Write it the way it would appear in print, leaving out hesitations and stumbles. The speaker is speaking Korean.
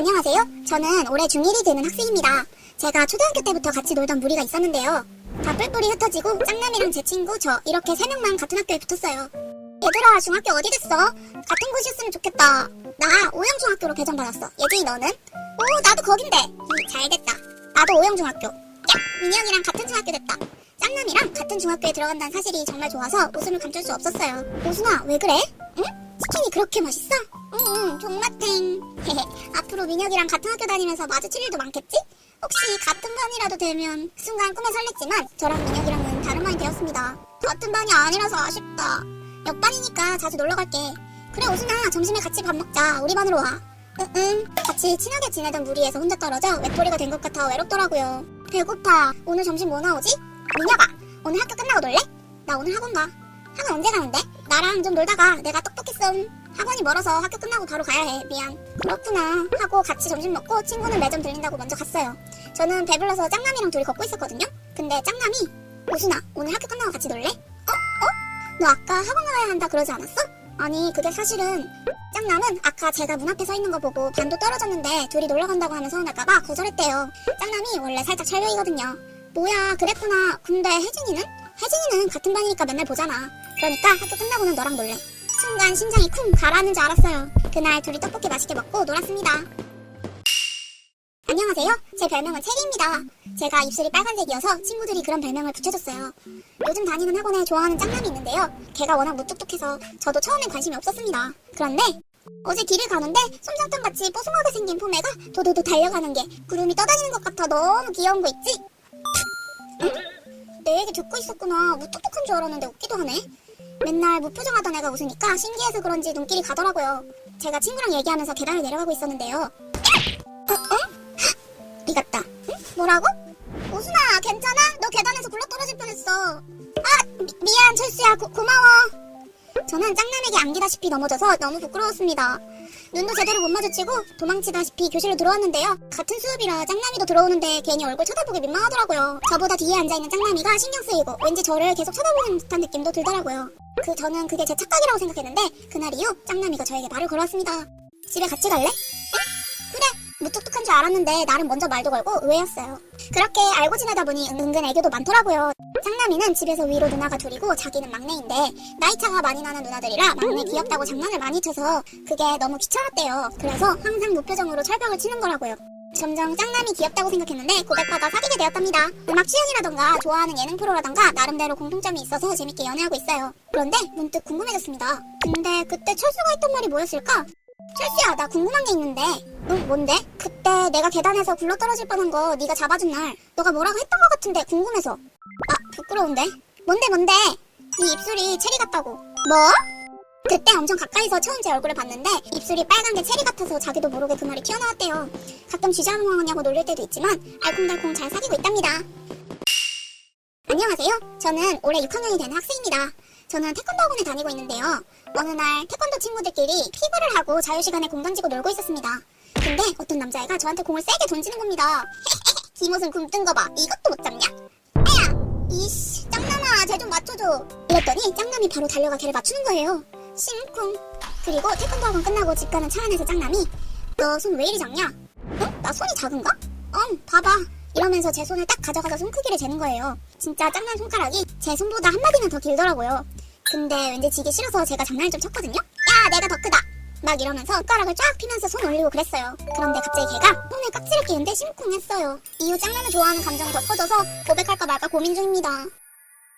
안녕하세요. 저는 올해 중1이 되는 학생입니다. 제가 초등학교 때부터 같이 놀던 무리가 있었는데요. 다 뿔뿔이 흩어지고 짱남이랑 제 친구 저 이렇게 3명만 같은 학교에 붙었어요. 얘들아, 중학교 어디 됐어? 같은 곳이었으면 좋겠다. 나 오영중학교로 배정받았어. 예진이 너는? 오, 나도 거긴데. 잘됐다. 나도 오영중학교. 야, 민혁이랑 같은 중학교 됐다. 짱남이랑 같은 중학교에 들어간다는 사실이 정말 좋아서 웃음을 감출 수 없었어요. 오순아, 왜 그래? 응? 치킨이 그렇게 맛있어? 응, 존맛탱. 헤헤, 앞으로 민혁이랑 같은 학교 다니면서 마주칠 일도 많겠지? 혹시 같은 반이라도 되면 순간 꿈에 설렜지만 저랑 민혁이랑은 다른 반이 되었습니다. 같은 반이 아니라서 아쉽다. 옆반이니까 자주 놀러갈게. 그래, 오순아, 점심에 같이 밥 먹자. 우리 반으로 와. 응. 같이 친하게 지내던 무리에서 혼자 떨어져 외톨이가 된 것 같아 외롭더라고요. 배고파. 오늘 점심 뭐 나오지? 민혁아, 오늘 학교 끝나고 놀래? 나 오늘 학원 가. 학원 언제 가는데? 나랑 좀 놀다가 내가 똑똑했어. 학원이 멀어서 학교 끝나고 바로 가야 해. 미안. 그렇구나 하고 같이 점심 먹고 친구는 매점 들린다고 먼저 갔어요. 저는 배불러서 짱남이랑 둘이 걷고 있었거든요. 근데 짱남이, 오순아, 오늘 학교 끝나고 같이 놀래? 너 아까 학원 가야 한다 그러지 않았어? 아니, 그게 사실은 짱남은 아까 제가 문 앞에 서 있는 거 보고 반도 떨어졌는데 둘이 놀러 간다고 하면 서운할까봐 거절했대요. 짱남이 원래 살짝 철벽이거든요. 뭐야, 그랬구나. 근데 혜진이는? 혜진이는 같은 반이니까 맨날 보잖아. 그러니까 학교 끝나고는 너랑 놀래. 순간 심장이 쿵 가라앉는 줄 알았어요. 그날 둘이 떡볶이 맛있게 먹고 놀았습니다. 안녕하세요. 제 별명은 체리입니다. 제가 입술이 빨간색이어서 친구들이 그런 별명을 붙여줬어요. 요즘 다니는 학원에 좋아하는 짱남이 있는데요. 걔가 워낙 무뚝뚝해서 저도 처음엔 관심이 없었습니다. 그런데 어제 길을 가는데 솜사탕같이 뽀송하게 생긴 포메가 도도도 달려가는 게 구름이 떠다니는 것 같아 너무 귀여운 거 있지? 응? 내 얘기 듣고 있었구나. 무뚝뚝한 줄 알았는데 웃기도 하네. 맨날 무표정하던 애가 웃으니까 신기해서 그런지 눈길이 가더라고요. 제가 친구랑 얘기하면서 계단을 내려가고 있었는데요. 이 같다. 응? 뭐라고? 오순아, 괜찮아? 너 계단에서 굴러떨어질 뻔했어. 미안, 철수야. 고마워. 저는 짱남에게 안기다시피 넘어져서 너무 부끄러웠습니다. 눈도 제대로 못 마주치고 도망치다시피 교실로 들어왔는데요. 같은 수업이라 짱남이도 들어오는데 괜히 얼굴 쳐다보기 민망하더라고요. 저보다 뒤에 앉아있는 짱남이가 신경 쓰이고 왠지 저를 계속 쳐다보는 듯한 느낌도 들더라고요. 저는 그게 제 착각이라고 생각했는데 그날 이후 짱남이가 저에게 말을 걸었습니다. 집에 같이 갈래? 응? 그래. 무뚝뚝한 줄 알았는데 나름 먼저 말도 걸고 의외였어요. 그렇게 알고 지내다 보니 은근 애교도 많더라고요. 짱남이는 집에서 위로 누나가 둘이고 자기는 막내인데 나이차가 많이 나는 누나들이라 막내 귀엽다고 장난을 많이 쳐서 그게 너무 귀찮았대요. 그래서 항상 무표정으로 철벽을 치는 거라고요. 점점 짱남이 귀엽다고 생각했는데 고백받아 사귀게 되었답니다. 음악 취향이라던가 좋아하는 예능 프로라던가 나름대로 공통점이 있어서 재밌게 연애하고 있어요. 그런데 문득 궁금해졌습니다. 근데 그때 철수가 했던 말이 뭐였을까? 철수야, 나 궁금한 게 있는데. 응, 뭔데? 그때 내가 계단에서 굴러떨어질 뻔한 거 네가 잡아준 날 너가 뭐라고 했던 것 같은데 궁금해서. 부끄러운데? 뭔데? 네 입술이 체리 같다고. 뭐? 그때 엄청 가까이서 처음 제 얼굴을 봤는데 입술이 빨간 게 체리 같아서 자기도 모르게 그 말이 튀어나왔대요. 가끔 쥐잡으냐고 놀릴 때도 있지만 알콩달콩 잘 사귀고 있답니다. 안녕하세요. 저는 올해 6학년이 된 학생입니다. 저는 태권도 학원에 다니고 있는데요. 어느 날 태권도 친구들끼리 피구를 하고 자유시간에 공 던지고 놀고 있었습니다. 근데 어떤 남자애가 저한테 공을 세게 던지는 겁니다. 뒷모습 굼뜬 거 봐. 이것도 못 잡냐? 아야! 이씨, 짱남아, 쟤 좀 맞춰줘. 이랬더니 짱남이 바로 달려가 걔를 맞추는 거예요. 심쿵. 그리고 태권도 학원 끝나고 집 가는 차 안에서 짱남이, 너 손 왜 이리 작냐? 나 손이 작은가? 봐봐. 이러면서 제 손을 딱 가져가서 손 크기를 재는 거예요. 진짜 짱남 손가락이 제 손보다 한 마디는 더 길더라고요. 근데 왠지 지기 싫어서 제가 장난을 좀 쳤거든요? 야, 내가 더 크다! 막 이러면서 손가락을 쫙 피면서 손 올리고 그랬어요. 그런데 갑자기 걔가 손에 깍지를 끼는데 심쿵했어요. 이후 짱남을 좋아하는 감정이 더 커져서 고백할까 말까 고민 중입니다.